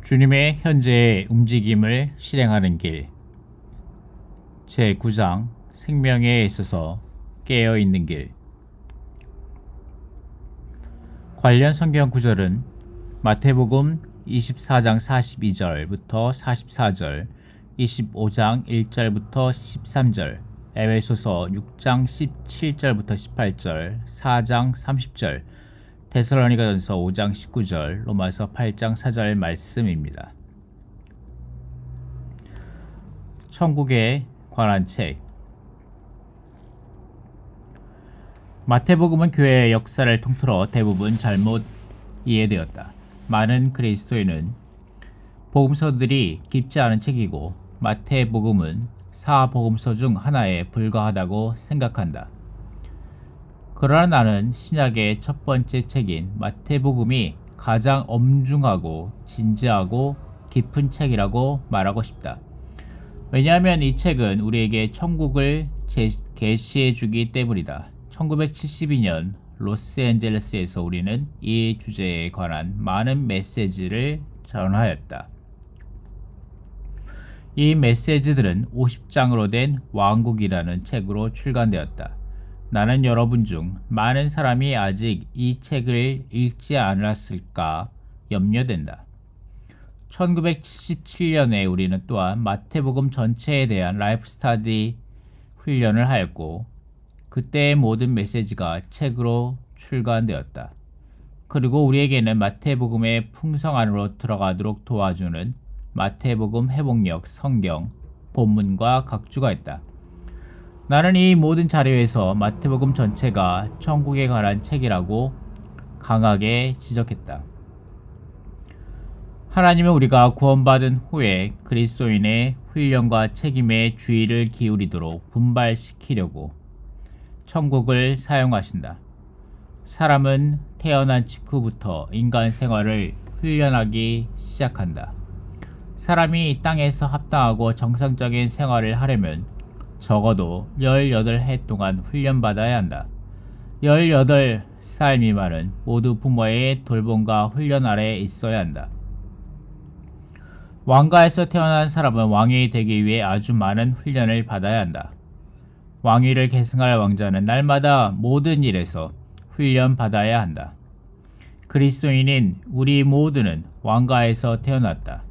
주님의 현재의 움직임을 실행하는 길 제9장 생명에 있어서 깨어있는 길. 관련 성경 구절은 마태복음 24장 42절부터 44절, 25장 1절부터 13절, 에베소서 6장 17절부터 18절, 4장 30절, 데살로니가전서 5장 19절, 로마서 8장 4절 말씀입니다. 천국에 관한 책. 마태복음은 교회의 역사를 통틀어 대부분 잘못 이해되었다. 많은 그리스도인은 복음서들이 깊지 않은 책이고 마태복음은 사복음서 중 하나에 불과하다고 생각한다. 그러나 나는 신약의 첫 번째 책인 마태복음이 가장 엄중하고 진지하고 깊은 책이라고 말하고 싶다. 왜냐하면 이 책은 우리에게 천국을 계시해 주기 때문이다. 1972년 로스앤젤레스에서 우리는 이 주제에 관한 많은 메시지를 전하였다. 이 메시지들은 50장으로 된 왕국이라는 책으로 출간되었다. 나는 여러분 중 많은 사람이 아직 이 책을 읽지 않았을까 염려된다. 1977년에 우리는 또한 마태복음 전체에 대한 라이프 스터디 훈련을 하였고 그때의 모든 메시지가 책으로 출간되었다. 그리고 우리에게는 마태복음의 풍성 안으로 들어가도록 도와주는 마태복음 회복력 성경 본문과 각주가 있다. 나는 이 모든 자료에서 마태복음 전체가 천국에 관한 책이라고 강하게 지적했다. 하나님은 우리가 구원받은 후에 그리스도인의 훈련과 책임에 주의를 기울이도록 분발시키려고 천국을 사용하신다. 사람은 태어난 직후부터 인간 생활을 훈련하기 시작한다. 사람이 이 땅에서 합당하고 정상적인 생활을 하려면 적어도 18해 동안 훈련받아야 한다. 18살 미만은 모두 부모의 돌봄과 훈련 아래에 있어야 한다. 왕가에서 태어난 사람은 왕이 되기 위해 아주 많은 훈련을 받아야 한다. 왕위를 계승할 왕자는 날마다 모든 일에서 훈련받아야 한다. 그리스도인인 우리 모두는 왕가에서 태어났다.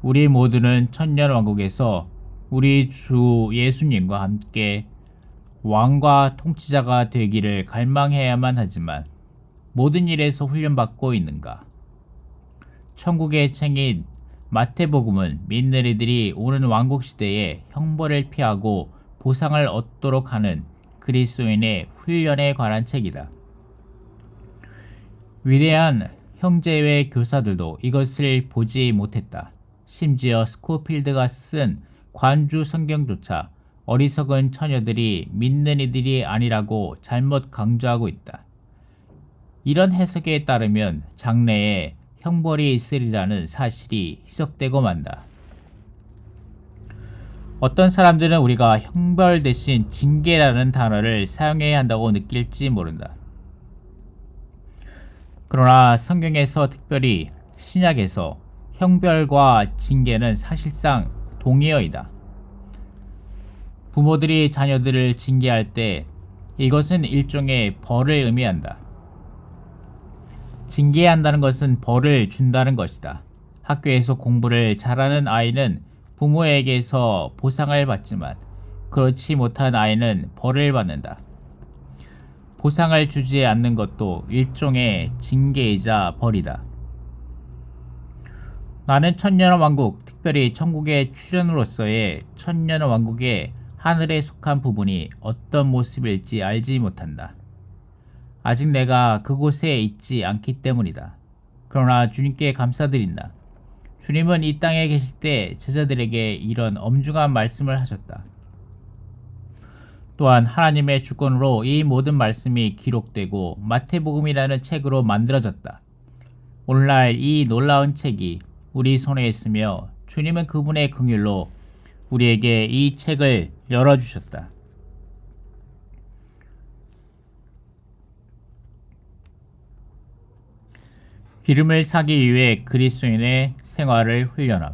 우리 모두는 천년왕국에서 우리 주 예수님과 함께 왕과 통치자가 되기를 갈망해야만 하지만 모든 일에서 훈련받고 있는가? 천국의 책인 마태복음은 믿는 이들이 오는 왕국시대에 형벌을 피하고 보상을 얻도록 하는 그리스도인의 훈련에 관한 책이다. 위대한 형제회 교사들도 이것을 보지 못했다. 심지어 스코필드가 쓴 관주 성경조차 어리석은 처녀들이 믿는 이들이 아니라고 잘못 강조하고 있다. 이런 해석에 따르면 장래에 형벌이 있으리라는 사실이 희석되고 만다. 어떤 사람들은 우리가 형벌 대신 징계라는 단어를 사용해야 한다고 느낄지 모른다. 그러나 성경에서 특별히 신약에서 형벌과 징계는 사실상 동의어이다. 부모들이 자녀들을 징계할 때 이것은 일종의 벌을 의미한다. 징계한다는 것은 벌을 준다는 것이다. 학교에서 공부를 잘하는 아이는 부모에게서 보상을 받지만 그렇지 못한 아이는 벌을 받는다. 보상을 주지 않는 것도 일종의 징계이자 벌이다. 나는 천년왕국, 특별히 천국의 출현으로서의 천년왕국의 하늘에 속한 부분이 어떤 모습일지 알지 못한다. 아직 내가 그곳에 있지 않기 때문이다. 그러나 주님께 감사드린다. 주님은 이 땅에 계실 때 제자들에게 이런 엄중한 말씀을 하셨다. 또한 하나님의 주권으로 이 모든 말씀이 기록되고 마태복음이라는 책으로 만들어졌다. 오늘날 이 놀라운 책이 우리 손에 있으며 주님은 그분의 긍휼로 우리에게 이 책을 열어주셨다. 기름을 사기 위해 그리스도인의 생활을 훈련함.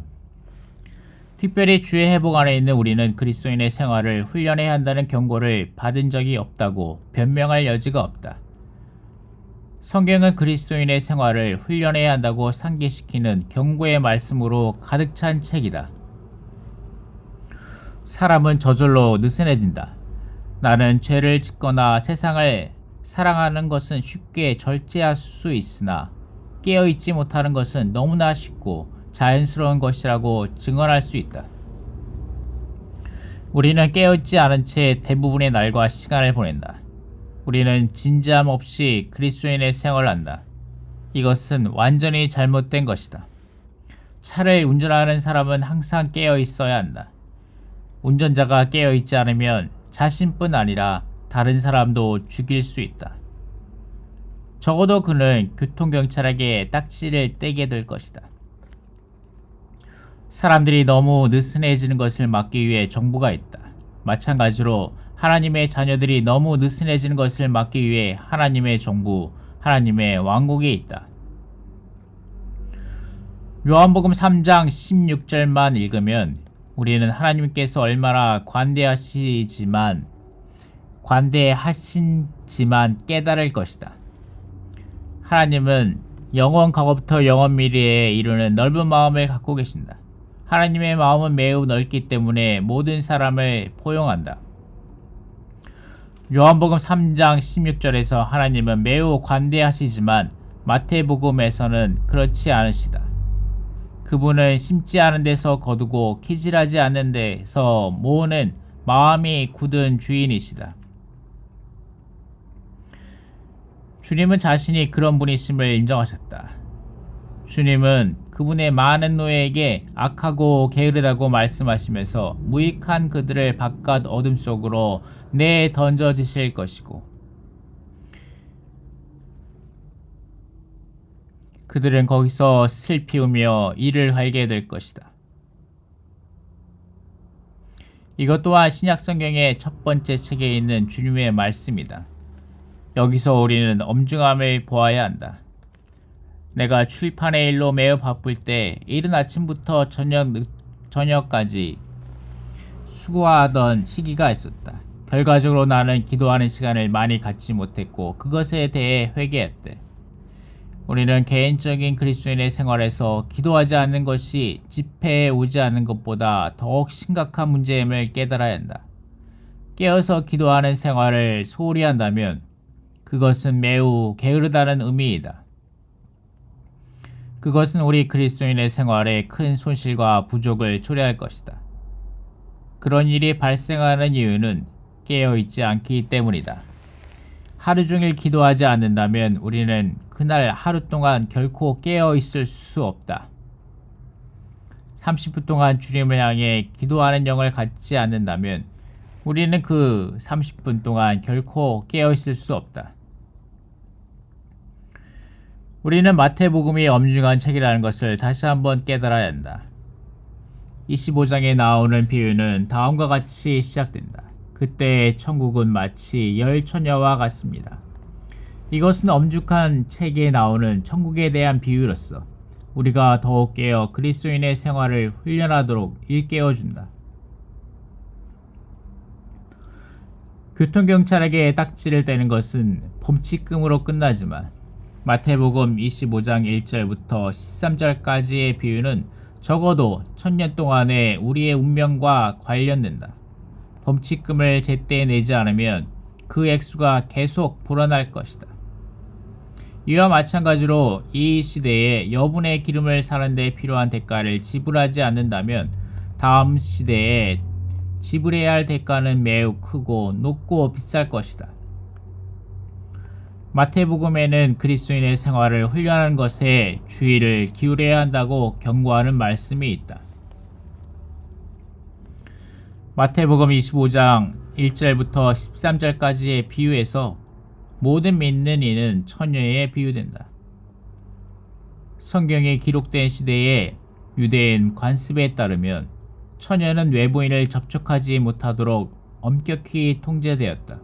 특별히 주의 회복 안에 있는 우리는 그리스도인의 생활을 훈련해야 한다는 경고를 받은 적이 없다고 변명할 여지가 없다. 성경은 그리스도인의 생활을 훈련해야 한다고 상기시키는 경고의 말씀으로 가득 찬 책이다. 사람은 저절로 느슨해진다. 나는 죄를 짓거나 세상을 사랑하는 것은 쉽게 절제할 수 있으나 깨어있지 못하는 것은 너무나 쉽고 자연스러운 것이라고 증언할 수 있다. 우리는 깨어있지 않은 채 대부분의 날과 시간을 보낸다. 우리는 진지함 없이 그리스도인의 생활을 한다. 이것은 완전히 잘못된 것이다. 차를 운전하는 사람은 항상 깨어 있어야 한다. 운전자가 깨어 있지 않으면 자신뿐 아니라 다른 사람도 죽일 수 있다. 적어도 그는 교통경찰에게 딱지를 떼게 될 것이다. 사람들이 너무 느슨해지는 것을 막기 위해 정부가 있다. 마찬가지로 하나님의 자녀들이 너무 느슨해지는 것을 막기 위해 하나님의 정부, 하나님의 왕국이 있다. 요한복음 3장 16절만 읽으면 우리는 하나님께서 얼마나 관대하시지만 깨달을 것이다. 하나님은 영원 과거부터 영원 미래에 이르는 넓은 마음을 갖고 계신다. 하나님의 마음은 매우 넓기 때문에 모든 사람을 포용한다. 요한복음 3장 16절에서 하나님은 매우 관대하시지만 마태복음에서는 그렇지 않으시다. 그분은 심지 않은 데서 거두고 키질하지 않는 데서 모으는 마음이 굳은 주인이시다. 주님은 자신이 그런 분이심을 인정하셨다. 주님은 그분의 많은 노예에게 악하고 게으르다고 말씀하시면서 무익한 그들을 바깥 어둠 속으로 내던져지실 것이고 그들은 거기서 슬피 우며 이를 갈게 될 것이다. 이것 또한 신약 성경의 첫 번째 책에 있는 주님의 말씀이다. 여기서 우리는 엄중함을 보아야 한다. 내가 출판의 일로 매우 바쁠 때 이른 아침부터 저녁까지 수고하던 시기가 있었다. 결과적으로 나는 기도하는 시간을 많이 갖지 못했고 그것에 대해 회개했대. 우리는 개인적인 그리스도인의 생활에서 기도하지 않는 것이 집회에 오지 않는 것보다 더욱 심각한 문제임을 깨달아야 한다. 깨어서 기도하는 생활을 소홀히 한다면 그것은 매우 게으르다는 의미이다. 그것은 우리 그리스도인의 생활에 큰 손실과 부족을 초래할 것이다. 그런 일이 발생하는 이유는 깨어있지 않기 때문이다. 하루 종일 기도하지 않는다면 우리는 그날 하루 동안 결코 깨어있을 수 없다. 30분 동안 주님을 향해 기도하는 영을 갖지 않는다면 우리는 그 30분 동안 결코 깨어있을 수 없다. 우리는 마태복음이 엄중한 책이라는 것을 다시 한번 깨달아야 한다. 25장에 나오는 비유는 다음과 같이 시작된다. 그때의 천국은 마치 열 처녀와 같습니다. 이것은 엄중한 책에 나오는 천국에 대한 비유로서 우리가 더욱 깨어 그리스도인의 생활을 훈련하도록 일깨워준다. 교통경찰에게 딱지를 떼는 것은 범칙금으로 끝나지만 마태복음 25장 1절부터 13절까지의 비유는 적어도 1000년 동안의 우리의 운명과 관련된다. 범칙금을 제때 내지 않으면 그 액수가 계속 불어날 것이다. 이와 마찬가지로 이 시대에 여분의 기름을 사는 데 필요한 대가를 지불하지 않는다면 다음 시대에 지불해야 할 대가는 매우 크고 높고 비쌀 것이다. 마태복음에는 그리스도인의 생활을 훈련하는 것에 주의를 기울여야 한다고 경고하는 말씀이 있다. 마태복음 25장 1절부터 13절까지의 비유에서 모든 믿는 이는 처녀에 비유된다. 성경에 기록된 시대의 유대인 관습에 따르면 처녀는 외부인을 접촉하지 못하도록 엄격히 통제되었다.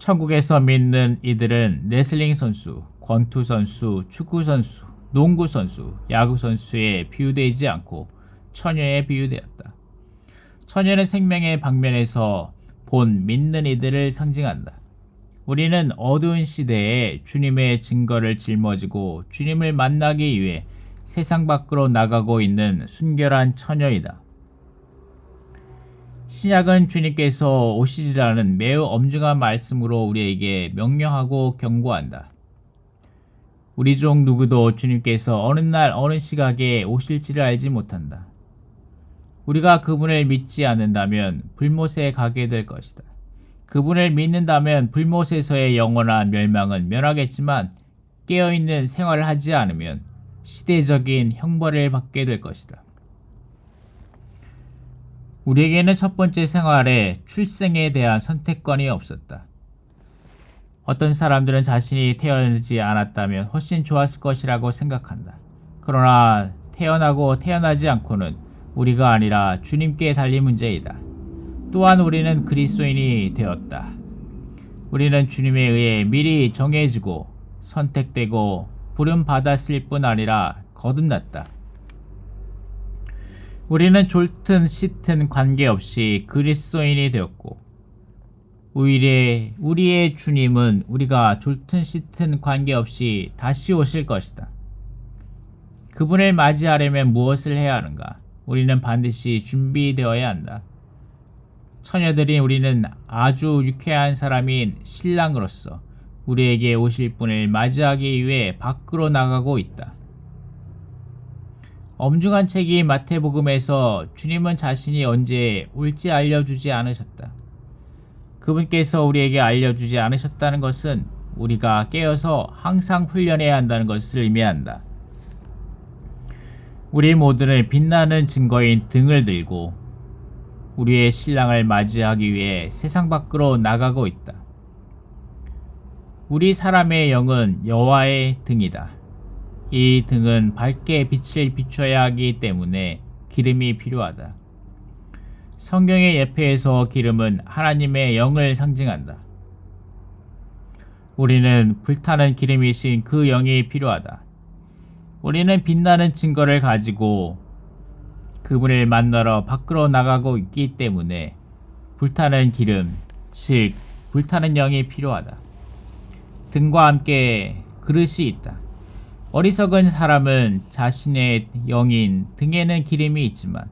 천국에서 믿는 이들은 레슬링 선수, 권투 선수, 축구 선수, 농구 선수, 야구 선수에 비유되지 않고 처녀에 비유되었다. 처녀는 생명의 방면에서 본 믿는 이들을 상징한다. 우리는 어두운 시대에 주님의 증거를 짊어지고 주님을 만나기 위해 세상 밖으로 나가고 있는 순결한 처녀이다. 신약은 주님께서 오시리라는 매우 엄중한 말씀으로 우리에게 명령하고 경고한다. 우리 중 누구도 주님께서 어느 날 어느 시각에 오실지를 알지 못한다. 우리가 그분을 믿지 않는다면 불못에 가게 될 것이다. 그분을 믿는다면 불못에서의 영원한 멸망은 면하겠지만 깨어있는 생활을 하지 않으면 시대적인 형벌을 받게 될 것이다. 우리에게는 첫 번째 생활에 출생에 대한 선택권이 없었다. 어떤 사람들은 자신이 태어나지 않았다면 훨씬 좋았을 것이라고 생각한다. 그러나 태어나고 태어나지 않고는 우리가 아니라 주님께 달린 문제이다. 또한 우리는 그리스도인이 되었다. 우리는 주님에 의해 미리 정해지고 선택되고 부름받았을 뿐 아니라 거듭났다. 우리는 졸튼 짙은 관계없이 그리스도인이 되었고 오히려 우리의 주님은 우리가 졸튼 짙은 관계없이 다시 오실 것이다. 그분을 맞이하려면 무엇을 해야 하는가? 우리는 반드시 준비되어야 한다. 처녀들인 우리는 아주 유쾌한 사람인 신랑으로서 우리에게 오실 분을 맞이하기 위해 밖으로 나가고 있다. 엄중한 책이 마태복음에서 주님은 자신이 언제 올지 알려주지 않으셨다. 그분께서 우리에게 알려주지 않으셨다는 것은 우리가 깨어서 항상 훈련해야 한다는 것을 의미한다. 우리 모두는 빛나는 증거인 등을 들고 우리의 신랑을 맞이하기 위해 세상 밖으로 나가고 있다. 우리 사람의 영은 여호와의 등이다. 이 등은 밝게 빛을 비춰야 하기 때문에 기름이 필요하다. 성경의 예표에서 기름은 하나님의 영을 상징한다. 우리는 불타는 기름이신 그 영이 필요하다. 우리는 빛나는 증거를 가지고 그분을 만나러 밖으로 나가고 있기 때문에 불타는 기름, 즉 불타는 영이 필요하다. 등과 함께 그릇이 있다. 어리석은 사람은 자신의 영인 등에는 기름이 있지만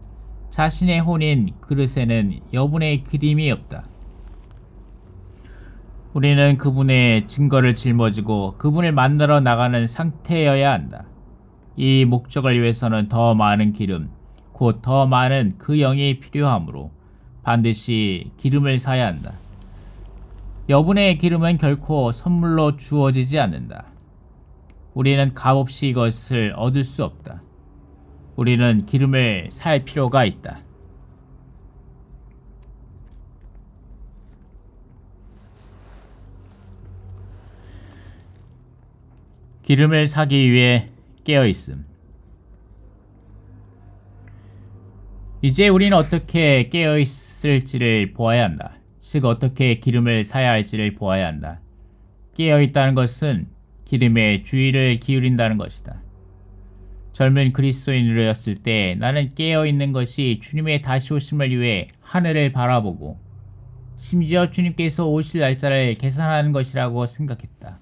자신의 혼인 그릇에는 여분의 기름이 없다. 우리는 그분의 증거를 짊어지고 그분을 만나러 나가는 상태여야 한다. 이 목적을 위해서는 더 많은 기름, 곧 더 많은 그 영이 필요하므로 반드시 기름을 사야 한다. 여분의 기름은 결코 선물로 주어지지 않는다. 우리는 값없이 이것을 얻을 수 없다. 우리는 기름을 살 필요가 있다. 기름을 사기 위해 깨어있음. 이제 우리는 어떻게 깨어있을지를 보아야 한다. 즉 어떻게 기름을 사야 할지를 보아야 한다. 깨어있다는 것은 기름에 주의를 기울인다는 것이다. 젊은 그리스도인이었을 때 나는 깨어있는 것이 주님의 다시 오심을 위해 하늘을 바라보고 심지어 주님께서 오실 날짜를 계산하는 것이라고 생각했다.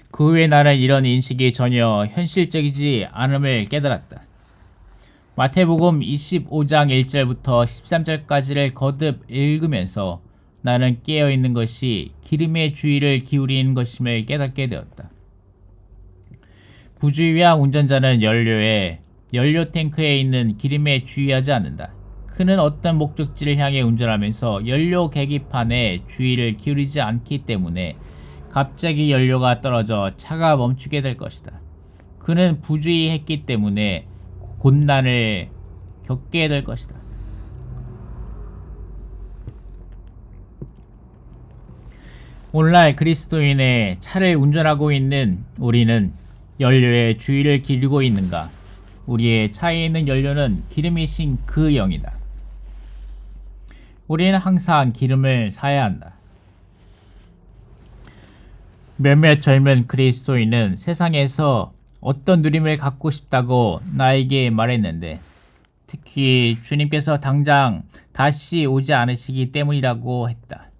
그 후에 나는 이런 인식이 전혀 현실적이지 않음을 깨달았다. 마태복음 25장 1절부터 13절까지를 거듭 읽으면서 나는 깨어있는 것이 기름의 주의를 기울이는 것임을 깨닫게 되었다. 부주의한 운전자는 연료 탱크에 있는 기름에 주의하지 않는다. 그는 어떤 목적지를 향해 운전하면서 연료 계기판에 주의를 기울이지 않기 때문에 갑자기 연료가 떨어져 차가 멈추게 될 것이다. 그는 부주의했기 때문에 곤난을 겪게 될 것이다. 오늘날 그리스도인의 차를 운전하고 있는 우리는 연료에 주의를 기울이고 있는가? 우리의 차에 있는 연료는 기름이신 그 영이다. 우리는 항상 기름을 사야 한다. 몇몇 젊은 그리스도인은 세상에서 어떤 누림을 갖고 싶다고 나에게 말했는데, 특히 주님께서 당장 다시 오지 않으시기 때문이라고 했다.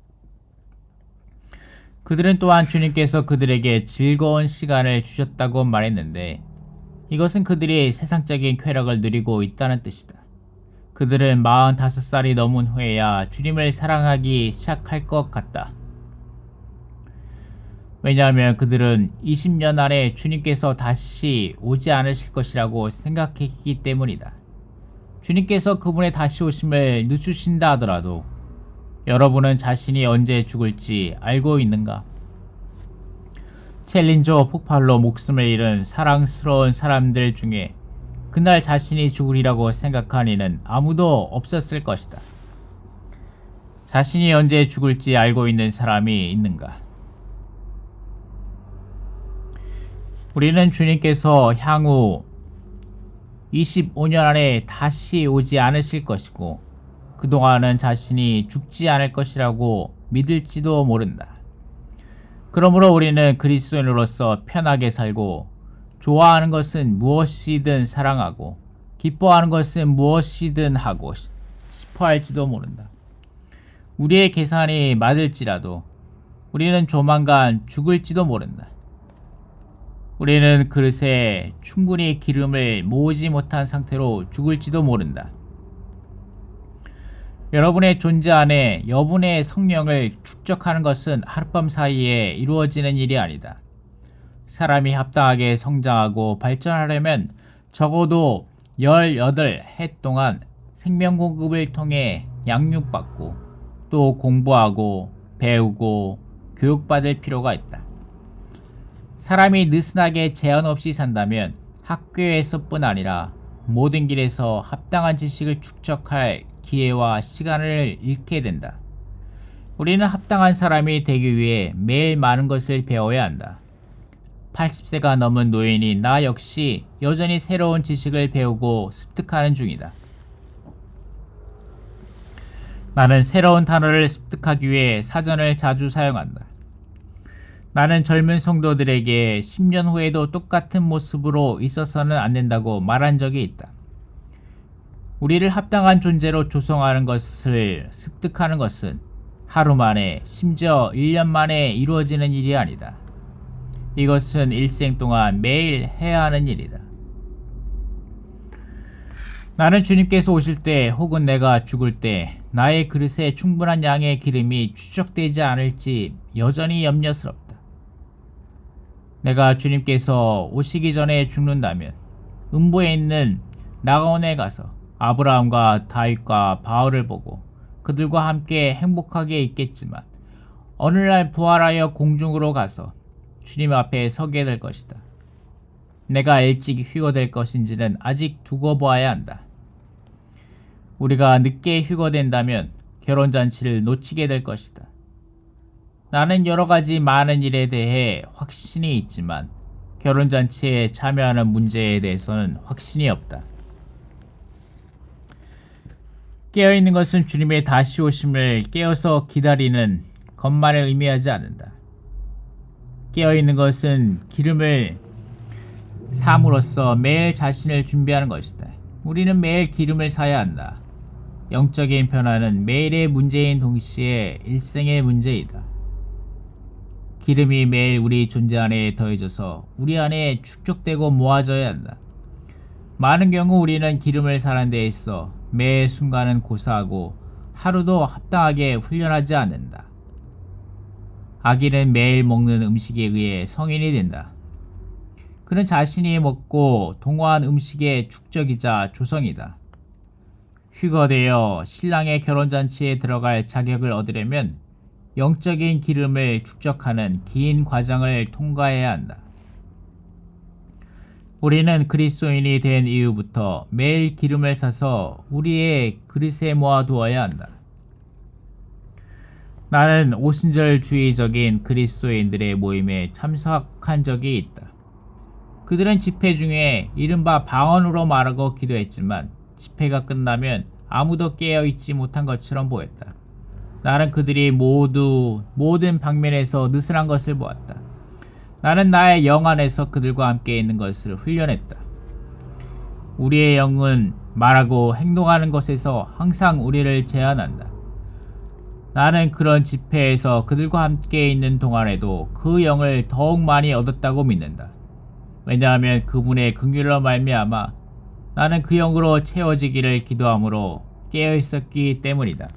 그들은 또한 주님께서 그들에게 즐거운 시간을 주셨다고 말했는데, 이것은 그들이 세상적인 쾌락을 누리고 있다는 뜻이다. 그들은 45살이 넘은 후에야 주님을 사랑하기 시작할 것 같다. 왜냐하면 그들은 20년 안에 주님께서 다시 오지 않으실 것이라고 생각했기 때문이다. 주님께서 그분의 다시 오심을 늦추신다 하더라도 여러분은 자신이 언제 죽을지 알고 있는가? 챌린저 폭발로 목숨을 잃은 사랑스러운 사람들 중에 그날 자신이 죽으리라고 생각한 이는 아무도 없었을 것이다. 자신이 언제 죽을지 알고 있는 사람이 있는가? 우리는 주님께서 향후 25년 안에 다시 오지 않으실 것이고 그동안은 자신이 죽지 않을 것이라고 믿을지도 모른다. 그러므로 우리는 그리스도인으로서 편하게 살고 좋아하는 것은 무엇이든 사랑하고 기뻐하는 것은 무엇이든 하고 싶어 할지도 모른다. 우리의 계산이 맞을지라도 우리는 조만간 죽을지도 모른다. 우리는 그릇에 충분히 기름을 모으지 못한 상태로 죽을지도 모른다. 여러분의 존재 안에 여분의 성령을 축적하는 것은 하룻밤 사이에 이루어지는 일이 아니다. 사람이 합당하게 성장하고 발전하려면 적어도 18해 동안 생명 공급을 통해 양육받고 또 공부하고 배우고 교육받을 필요가 있다. 사람이 느슨하게 제한 없이 산다면 학교에서뿐 아니라 모든 길에서 합당한 지식을 축적할 기회와 시간을 잃게 된다. 우리는 합당한 사람이 되기 위해 매일 많은 것을 배워야 한다. 80세가 넘은 노인인 나 역시 여전히 새로운 지식을 배우고 습득하는 중이다. 나는 새로운 단어를 습득하기 위해 사전을 자주 사용한다. 나는 젊은 성도들에게 10년 후에도 똑같은 모습으로 있어서는 안 된다고 말한 적이 있다. 우리를 합당한 존재로 조성하는 것을 습득하는 것은 하루 만에, 심지어 1년 만에 이루어지는 일이 아니다. 이것은 일생 동안 매일 해야 하는 일이다. 나는 주님께서 오실 때 혹은 내가 죽을 때 나의 그릇에 충분한 양의 기름이 추적되지 않을지 여전히 염려스럽다. 내가 주님께서 오시기 전에 죽는다면 음부에 있는 나가온에 가서 아브라함과 다윗과 바울을 보고 그들과 함께 행복하게 있겠지만 어느 날 부활하여 공중으로 가서 주님 앞에 서게 될 것이다. 내가 일찍 휴거될 것인지는 아직 두고 보아야 한다. 우리가 늦게 휴거된다면 결혼잔치를 놓치게 될 것이다. 나는 여러 가지 많은 일에 대해 확신이 있지만 결혼잔치에 참여하는 문제에 대해서는 확신이 없다. 깨어있는 것은 주님의 다시 오심을 깨어서 기다리는 것만을 의미하지 않는다. 깨어있는 것은 기름을 삼으로써 매일 자신을 준비하는 것이다. 우리는 매일 기름을 사야 한다. 영적인 변화는 매일의 문제인 동시에 일생의 문제이다. 기름이 매일 우리 존재 안에 더해져서 우리 안에 축적되고 모아져야 한다. 많은 경우 우리는 기름을 사는 데 있어 매 순간은 고사하고 하루도 합당하게 훈련하지 않는다. 아기는 매일 먹는 음식에 의해 성인이 된다. 그는 자신이 먹고 동화한 음식의 축적이자 조성이다. 휴거되어 신랑의 결혼잔치에 들어갈 자격을 얻으려면 영적인 기름을 축적하는 긴 과정을 통과해야 한다. 우리는 그리스도인이 된 이후부터 매일 기름을 사서 우리의 그릇에 모아두어야 한다. 나는 오순절주의적인 그리스도인들의 모임에 참석한 적이 있다. 그들은 집회 중에 이른바 방언으로 말하고 기도했지만 집회가 끝나면 아무도 깨어있지 못한 것처럼 보였다. 나는 그들이 모든 방면에서 느슨한 것을 보았다. 나는 나의 영 안에서 그들과 함께 있는 것을 훈련했다. 우리의 영은 말하고 행동하는 것에서 항상 우리를 제한한다. 나는 그런 집회에서 그들과 함께 있는 동안에도 그 영을 더욱 많이 얻었다고 믿는다. 왜냐하면 그분의 긍휼로 말미암아 나는 그 영으로 채워지기를 기도함으로 깨어 있었기 때문이다.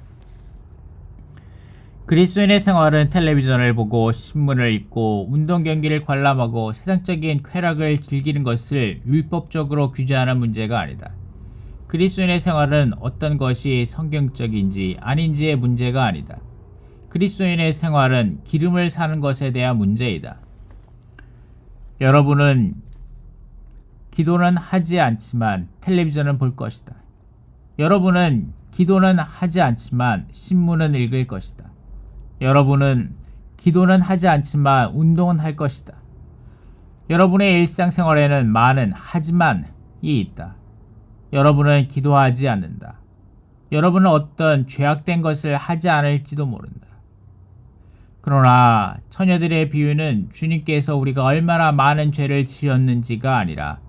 그리스도인의 생활은 텔레비전을 보고 신문을 읽고 운동 경기를 관람하고 세상적인 쾌락을 즐기는 것을 율법적으로 규제하는 문제가 아니다. 그리스도인의 생활은 어떤 것이 성경적인지 아닌지의 문제가 아니다. 그리스도인의 생활은 기름을 사는 것에 대한 문제이다. 여러분은 기도는 하지 않지만 텔레비전은 볼 것이다. 여러분은 기도는 하지 않지만 신문은 읽을 것이다. 여러분은 기도는 하지 않지만 운동은 할 것이다. 여러분의 일상생활에는 많은 하지만이 있다. 여러분은 기도하지 않는다. 여러분은 어떤 죄악된 것을 하지 않을지도 모른다. 그러나 처녀들의 비유는 주님께서 우리가 얼마나 많은 죄를 지었는지가 아니라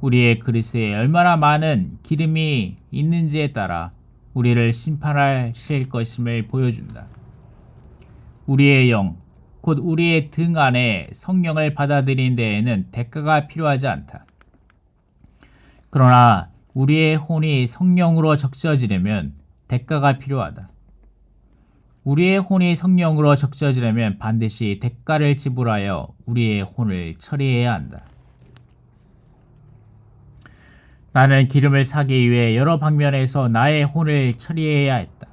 우리의 그릇에 얼마나 많은 기름이 있는지에 따라 우리를 심판하실 것임을 보여준다. 우리의 영, 곧 우리의 등 안에 성령을 받아들인 데에는 대가가 필요하지 않다. 그러나 우리의 혼이 성령으로 적셔지려면 대가가 필요하다. 우리의 혼이 성령으로 적셔지려면 반드시 대가를 지불하여 우리의 혼을 처리해야 한다. 나는 기름을 사기 위해 여러 방면에서 나의 혼을 처리해야 했다.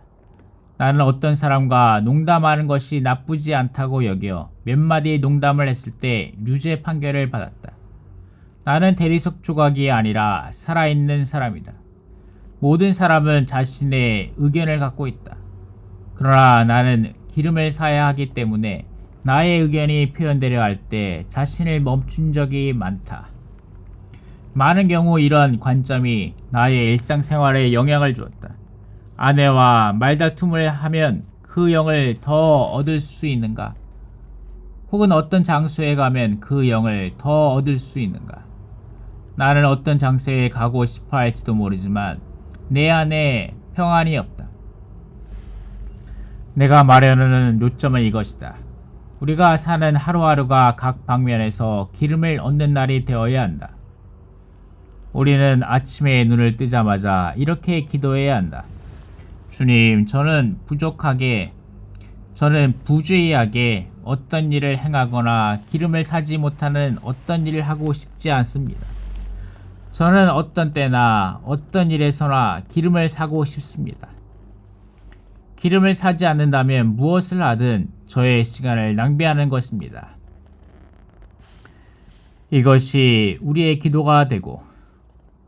나는 어떤 사람과 농담하는 것이 나쁘지 않다고 여겨 몇 마디 농담을 했을 때 유죄 판결을 받았다. 나는 대리석 조각이 아니라 살아있는 사람이다. 모든 사람은 자신의 의견을 갖고 있다. 그러나 나는 기름을 사야 하기 때문에 나의 의견이 표현되려 할 때 자신을 멈춘 적이 많다. 많은 경우 이런 관점이 나의 일상생활에 영향을 주었다. 아내와 말다툼을 하면 그 영을 더 얻을 수 있는가? 혹은 어떤 장소에 가면 그 영을 더 얻을 수 있는가? 나는 어떤 장소에 가고 싶어 할지도 모르지만 내 안에 평안이 없다. 내가 말하려는 요점은 이것이다. 우리가 사는 하루하루가 각 방면에서 기름을 얻는 날이 되어야 한다. 우리는 아침에 눈을 뜨자마자 이렇게 기도해야 한다. 주님, 저는 부주의하게 어떤 일을 행하거나 기름을 사지 못하는 어떤 일을 하고 싶지 않습니다. 저는 어떤 때나 어떤 일에서나 기름을 사고 싶습니다. 기름을 사지 않는다면 무엇을 하든 저의 시간을 낭비하는 것입니다. 이것이 우리의 기도가 되고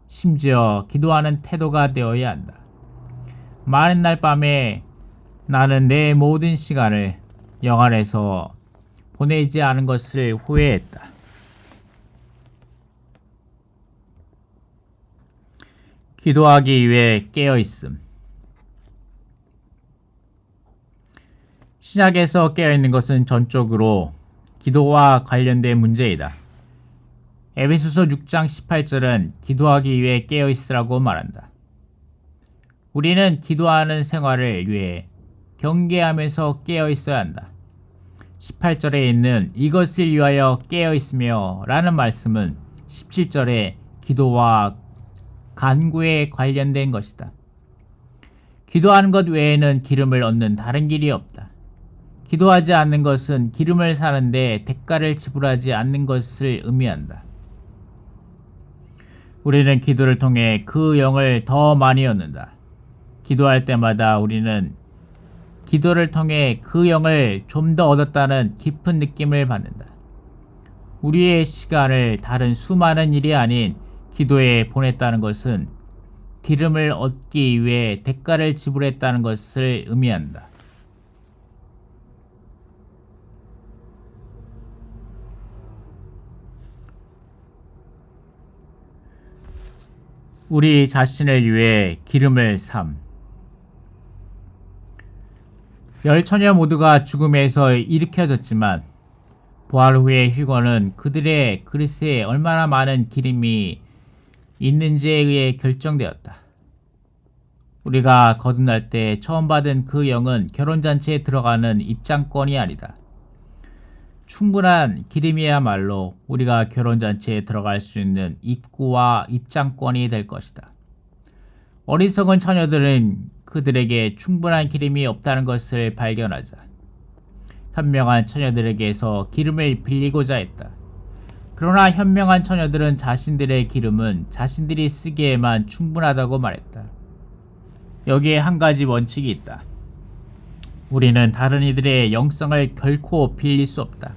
심지어 기도하는 태도가 되어야 한다. 많은 날 밤에 나는 내 모든 시간을 영 안에서 보내지 않은 것을 후회했다. 기도하기 위해 깨어있음. 신약에서 깨어있는 것은 전적으로 기도와 관련된 문제이다. 에베소서 6장 18절은 기도하기 위해 깨어있으라고 말한다. 우리는 기도하는 생활을 위해 경계하면서 깨어있어야 한다. 18절에 있는 이것을 위하여 깨어있으며 라는 말씀은 17절에 기도와 간구에 관련된 것이다. 기도하는 것 외에는 기름을 얻는 다른 길이 없다. 기도하지 않는 것은 기름을 사는데 대가를 지불하지 않는 것을 의미한다. 우리는 기도를 통해 그 영을 더 많이 얻는다. 기도할 때마다 우리는 기도를 통해 그 영을 좀 더 얻었다는 깊은 느낌을 받는다. 우리의 시간을 다른 수많은 일이 아닌 기도에 보냈다는 것은 기름을 얻기 위해 대가를 지불했다는 것을 의미한다. 우리 자신을 위해 기름을 삼. 열 처녀 모두가 죽음에서 일으켜졌지만 부활 후의 휴거는 그들의 그릇에 얼마나 많은 기름이 있는지에 의해 결정되었다. 우리가 거듭날 때 처음 받은 그 영은 결혼잔치에 들어가는 입장권이 아니다. 충분한 기름이야말로 우리가 결혼잔치에 들어갈 수 있는 입구와 입장권이 될 것이다. 어리석은 처녀들은 그들에게 충분한 기름이 없다는 것을 발견하자 현명한 처녀들에게서 기름을 빌리고자 했다. 그러나 현명한 처녀들은 자신들의 기름은 자신들이 쓰기에만 충분하다고 말했다. 여기에 한 가지 원칙이 있다. 우리는 다른 이들의 영성을 결코 빌릴 수 없다.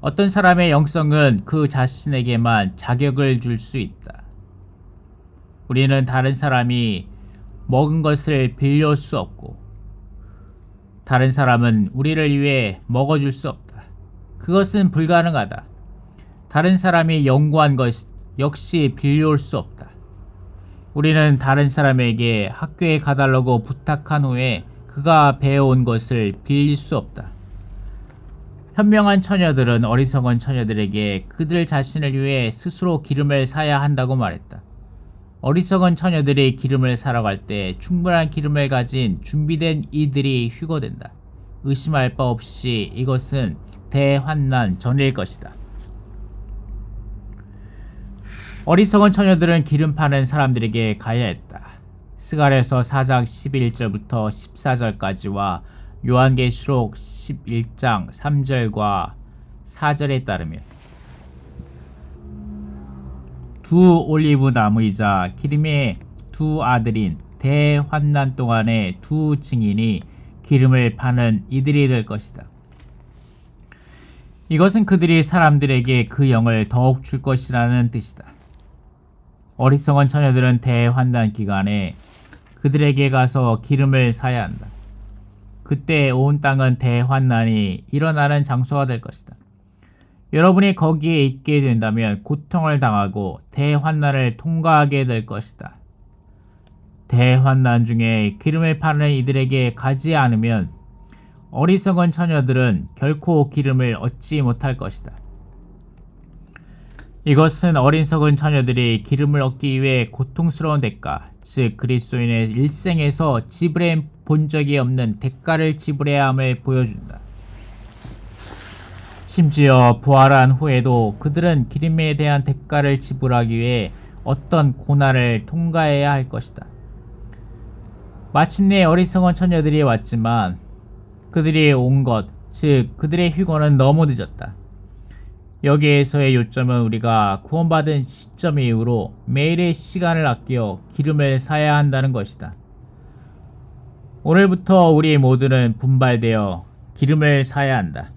어떤 사람의 영성은 그 자신에게만 자격을 줄 수 있다. 우리는 다른 사람이 먹은 것을 빌려올 수 없고 다른 사람은 우리를 위해 먹어줄 수 없다. 그것은 불가능하다. 다른 사람이 연구한 것 역시 빌려올 수 없다. 우리는 다른 사람에게 학교에 가달라고 부탁한 후에 그가 배워온 것을 빌릴 수 없다. 현명한 처녀들은 어리석은 처녀들에게 그들 자신을 위해 스스로 기름을 사야 한다고 말했다. 어리석은 처녀들이 기름을 사러 갈 때 충분한 기름을 가진 준비된 이들이 휴거된다. 의심할 바 없이 이것은 대환난 전일 것이다. 어리석은 처녀들은 기름 파는 사람들에게 가야 했다. 스가랴서 4장 11절부터 14절까지와 요한계시록 11장 3절과 4절에 따르면 두 올리브 나무이자 기름의 두 아들인 대환난 동안의 두 증인이 기름을 파는 이들이 될 것이다. 이것은 그들이 사람들에게 그 영을 더욱 줄 것이라는 뜻이다. 어리석은 처녀들은 대환난 기간에 그들에게 가서 기름을 사야 한다. 그때 온 땅은 대환난이 일어나는 장소가 될 것이다. 여러분이 거기에 있게 된다면 고통을 당하고 대환난을 통과하게 될 것이다. 대환난 중에 기름을 파는 이들에게 가지 않으면 어리석은 처녀들은 결코 기름을 얻지 못할 것이다. 이것은 어리석은 처녀들이 기름을 얻기 위해 고통스러운 대가, 즉 그리스도인의 일생에서 지불해 본 적이 없는 대가를 지불해야 함을 보여준다. 심지어 부활한 후에도 그들은 기름에 대한 대가를 지불하기 위해 어떤 고난을 통과해야 할 것이다. 마침내 어리석은 처녀들이 왔지만 그들이 온 것, 즉 그들의 휴거는 너무 늦었다. 여기에서의 요점은 우리가 구원받은 시점 이후로 매일의 시간을 아껴 기름을 사야 한다는 것이다. 오늘부터 우리 모두는 분발되어 기름을 사야 한다.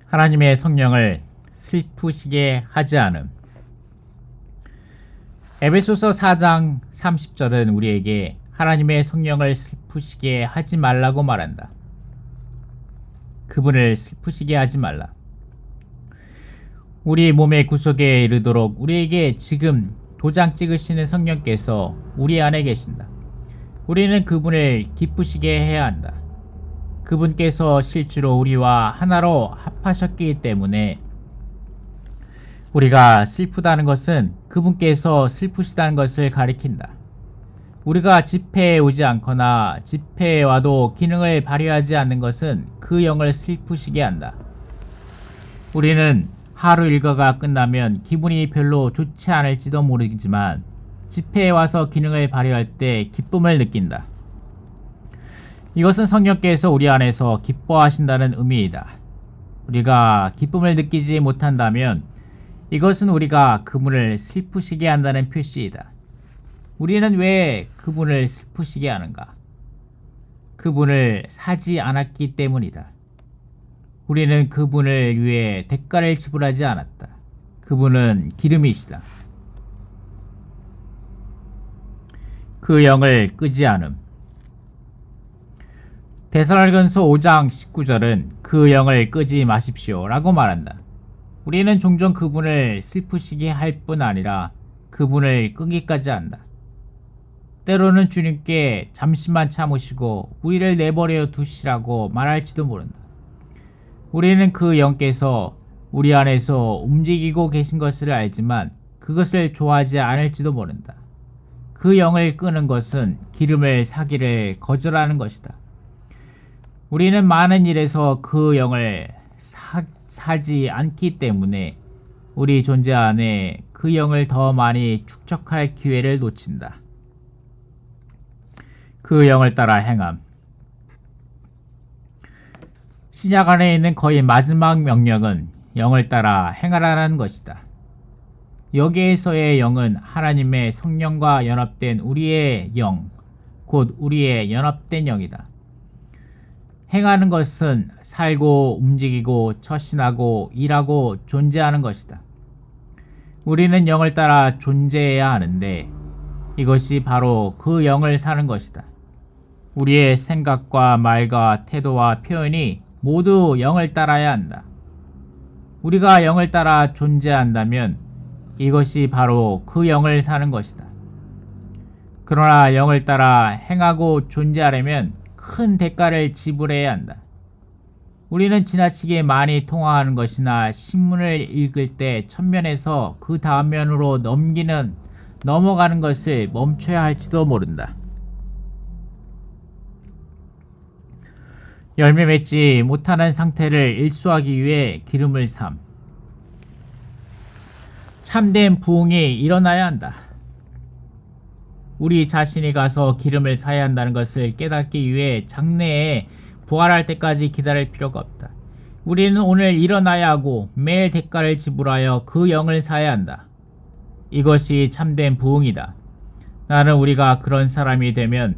하나님의 성령을 슬프시게 하지 않음. 에베소서 4장 30절은 우리에게 하나님의 성령을 슬프시게 하지 말라고 말한다. 그분을 슬프시게 하지 말라. 우리 몸의 구속에 이르도록 우리에게 지금 도장 찍으시는 성령께서 우리 안에 계신다. 우리는 그분을 기쁘시게 해야 한다. 그분께서 실제로 우리와 하나로 합하셨기 때문에 우리가 슬프다는 것은 그분께서 슬프시다는 것을 가리킨다. 우리가 집회에 오지 않거나 집회에 와도 기능을 발휘하지 않는 것은 그 영을 슬프시게 한다. 우리는 하루 일과가 끝나면 기분이 별로 좋지 않을지도 모르지만 집회에 와서 기능을 발휘할 때 기쁨을 느낀다. 이것은 성령께서 우리 안에서 기뻐하신다는 의미이다. 우리가 기쁨을 느끼지 못한다면 이것은 우리가 그분을 슬프시게 한다는 표시이다. 우리는 왜 그분을 슬프시게 하는가? 그분을 사지 않았기 때문이다. 우리는 그분을 위해 대가를 지불하지 않았다. 그분은 기름이시다. 그 영을 끄지 않음. 데살로니가서 5장 19절은 그 영을 끄지 마십시오 라고 말한다. 우리는 종종 그분을 슬프시게 할 뿐 아니라 그분을 끄기까지 한다. 때로는 주님께 잠시만 참으시고 우리를 내버려 두시라고 말할지도 모른다. 우리는 그 영께서 우리 안에서 움직이고 계신 것을 알지만 그것을 좋아하지 않을지도 모른다. 그 영을 끄는 것은 기름을 사기를 거절하는 것이다. 우리는 많은 일에서 그 영을 사지 않기 때문에 우리 존재 안에 그 영을 더 많이 축적할 기회를 놓친다. 그 영을 따라 행함. 신약 안에 있는 거의 마지막 명령은 영을 따라 행하라는 것이다. 여기에서의 영은 하나님의 성령과 연합된 우리의 영, 곧 우리의 연합된 영이다. 행하는 것은 살고 움직이고 처신하고 일하고 존재하는 것이다. 우리는 영을 따라 존재해야 하는데 이것이 바로 그 영을 사는 것이다. 우리의 생각과 말과 태도와 표현이 모두 영을 따라야 한다. 우리가 영을 따라 존재한다면 이것이 바로 그 영을 사는 것이다. 그러나 영을 따라 행하고 존재하려면 큰 대가를 지불해야 한다. 우리는 지나치게 많이 통화하는 것이나 신문을 읽을 때 첫면에서 그 다음 면으로 넘어가는 것을 멈춰야 할지도 모른다. 열매 맺지 못하는 상태를 일수하기 위해 기름을 삼. 참된 부흥이 일어나야 한다. 우리 자신이 가서 기름을 사야 한다는 것을 깨닫기 위해 장래에 부활할 때까지 기다릴 필요가 없다. 우리는 오늘 일어나야 하고 매일 대가를 지불하여 그 영을 사야 한다. 이것이 참된 부흥이다. 나는 우리가 그런 사람이 되면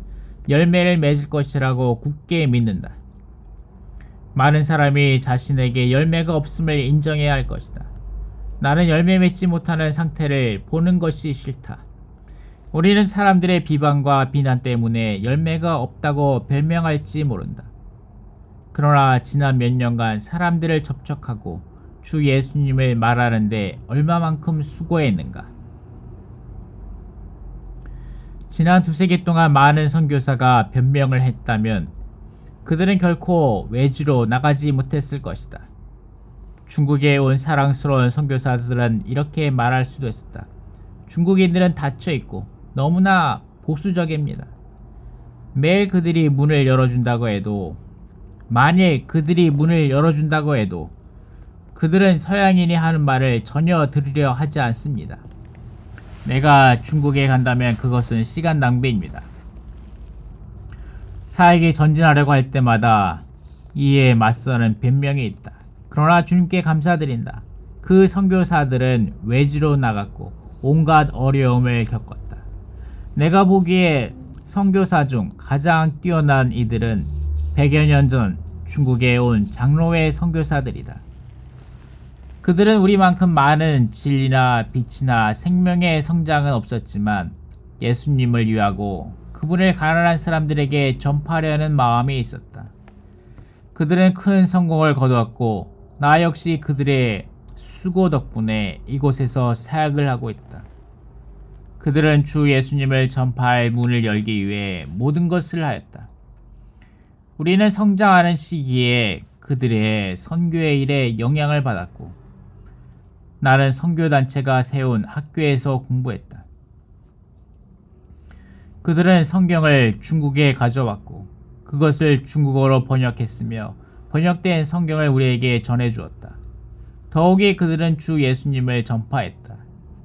열매를 맺을 것이라고 굳게 믿는다. 많은 사람이 자신에게 열매가 없음을 인정해야 할 것이다. 나는 열매 맺지 못하는 상태를 보는 것이 싫다. 우리는 사람들의 비방과 비난 때문에 열매가 없다고 별명할지 모른다. 그러나 지난 몇 년간 사람들을 접촉하고 주 예수님을 말하는데 얼마만큼 수고했는가. 지난 두세 개 동안 많은 선교사가 변명을 했다면 그들은 결코 외지로 나가지 못했을 것이다. 중국에 온 사랑스러운 선교사들은 이렇게 말할 수도 있었다. 중국인들은 닫혀있고 너무나 보수적입니다. 매일 그들이 문을 열어준다고 해도 만일 그들이 문을 열어준다고 해도 그들은 서양인이 하는 말을 전혀 들으려 하지 않습니다. 내가 중국에 간다면 그것은 시간 낭비입니다. 사역에 전진하려고 할 때마다 이에 맞서는 변명이 있다. 그러나 주님께 감사드린다. 그 선교사들은 외지로 나갔고 온갖 어려움을 겪었다. 내가 보기에 선교사 중 가장 뛰어난 이들은 100여 년 전 중국에 온 장로회 선교사들이다. 그들은 우리만큼 많은 진리나 빛이나 생명의 성장은 없었지만 예수님을 위하고 그분을 가난한 사람들에게 전파하려는 마음이 있었다. 그들은 큰 성공을 거두었고 나 역시 그들의 수고 덕분에 이곳에서 사역을 하고 있다. 그들은 주 예수님을 전파할 문을 열기 위해 모든 것을 하였다. 우리는 성장하는 시기에 그들의 선교의 일에 영향을 받았고 나는 선교단체가 세운 학교에서 공부했다. 그들은 성경을 중국에 가져왔고 그것을 중국어로 번역했으며 번역된 성경을 우리에게 전해주었다. 더욱이 그들은 주 예수님을 전파했다.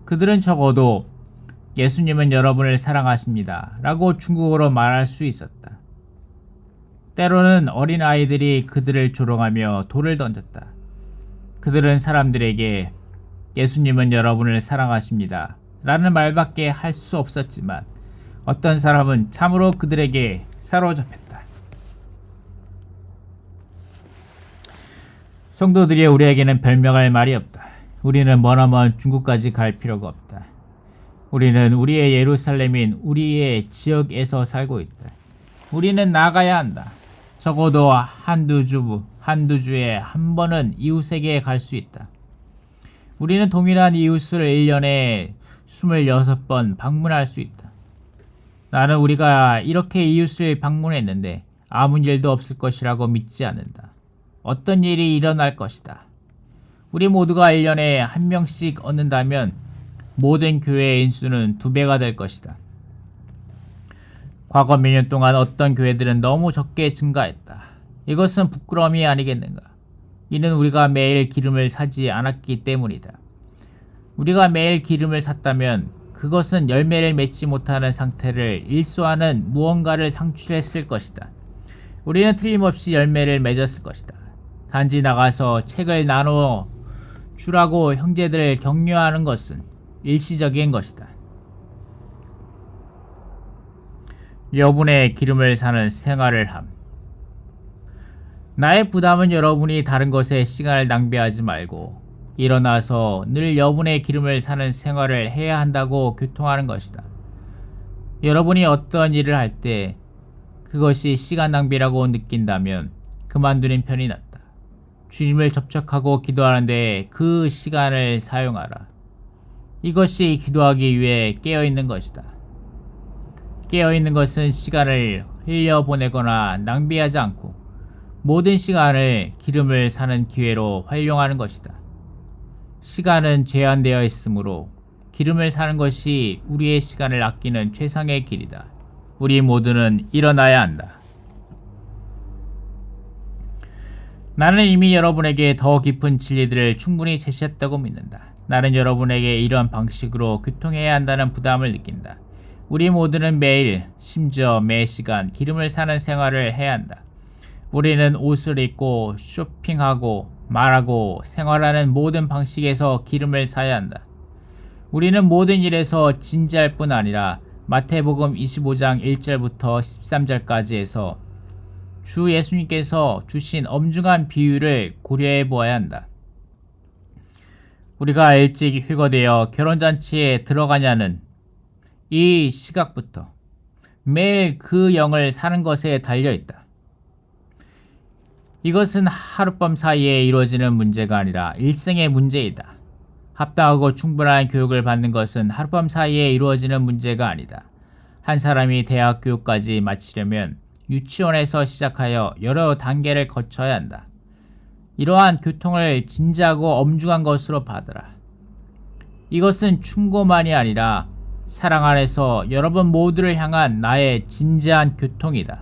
그들은 적어도 예수님은 여러분을 사랑하십니다 라고 중국어로 말할 수 있었다. 때로는 어린 아이들이 그들을 조롱하며 돌을 던졌다. 그들은 사람들에게 예수님은 여러분을 사랑하십니다 라는 말밖에 할 수 없었지만 어떤 사람은 참으로 그들에게 사로잡혔다. 성도들이 우리에게는 별명할 말이 없다. 우리는 머나먼 중국까지 갈 필요가 없다. 우리는 우리의 예루살렘인 우리의 지역에서 살고 있다. 우리는 나가야 한다. 적어도 한두 주에 한 번은 이웃에게 갈 수 있다. 우리는 동일한 이웃을 1년에 26번 방문할 수 있다. 나는 우리가 이렇게 이웃을 방문했는데 아무 일도 없을 것이라고 믿지 않는다. 어떤 일이 일어날 것이다. 우리 모두가 1년에 한 명씩 얻는다면 모든 교회의 인수는 2배가 될 것이다. 과거 몇 년 동안 어떤 교회들은 너무 적게 증가했다. 이것은 부끄러움이 아니겠는가? 이는 우리가 매일 기름을 사지 않았기 때문이다. 우리가 매일 기름을 샀다면 그것은 열매를 맺지 못하는 상태를 일소하는 무언가를 상출했을 것이다. 우리는 틀림없이 열매를 맺었을 것이다. 단지 나가서 책을 나눠 주라고 형제들을 격려하는 것은 일시적인 것이다. 여분의 기름을 사는 생활을 함. 나의 부담은 여러분이 다른 것에 시간을 낭비하지 말고 일어나서 늘 여분의 기름을 사는 생활을 해야 한다고 교통하는 것이다. 여러분이 어떤 일을 할 때 그것이 시간 낭비라고 느낀다면 그만두는 편이 낫다. 주님을 접촉하고 기도하는데 그 시간을 사용하라. 이것이 기도하기 위해 깨어있는 것이다. 깨어있는 것은 시간을 흘려보내거나 낭비하지 않고 모든 시간을 기름을 사는 기회로 활용하는 것이다. 시간은 제한되어 있으므로 기름을 사는 것이 우리의 시간을 아끼는 최상의 길이다. 우리 모두는 일어나야 한다. 나는 이미 여러분에게 더 깊은 진리들을 충분히 제시했다고 믿는다. 나는 여러분에게 이런 방식으로 교통해야 한다는 부담을 느낀다. 우리 모두는 매일, 심지어 매 시간 기름을 사는 생활을 해야 한다. 우리는 옷을 입고 쇼핑하고 말하고 생활하는 모든 방식에서 기름을 사야 한다. 우리는 모든 일에서 진지할 뿐 아니라 마태복음 25장 1절부터 13절까지 해서 주 예수님께서 주신 엄중한 비유를 고려해 보아야 한다. 우리가 일찍 휴거되어 결혼잔치에 들어가냐는 이 시각부터 매일 그 영을 사는 것에 달려있다. 이것은 하룻밤 사이에 이루어지는 문제가 아니라 일생의 문제이다. 합당하고 충분한 교육을 받는 것은 하룻밤 사이에 이루어지는 문제가 아니다. 한 사람이 대학 교육까지 마치려면 유치원에서 시작하여 여러 단계를 거쳐야 한다. 이러한 교통을 진지하고 엄중한 것으로 받아라. 이것은 충고만이 아니라 사랑 안에서 여러분 모두를 향한 나의 진지한 교통이다.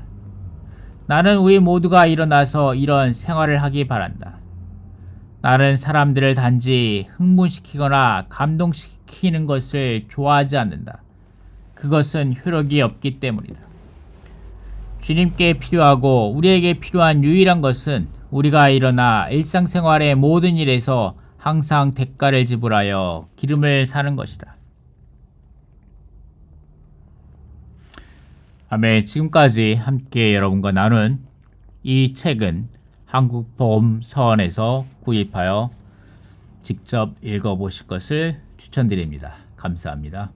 나는 우리 모두가 일어나서 이런 생활을 하기 바란다. 나는 사람들을 단지 흥분시키거나 감동시키는 것을 좋아하지 않는다. 그것은 효력이 없기 때문이다. 주님께 필요하고 우리에게 필요한 유일한 것은 우리가 일어나 일상생활의 모든 일에서 항상 대가를 지불하여 기름을 사는 것이다. 아멘. 지금까지 함께 여러분과 나눈 이 책은 한국보험서원에서 구입하여 직접 읽어보실 것을 추천드립니다. 감사합니다.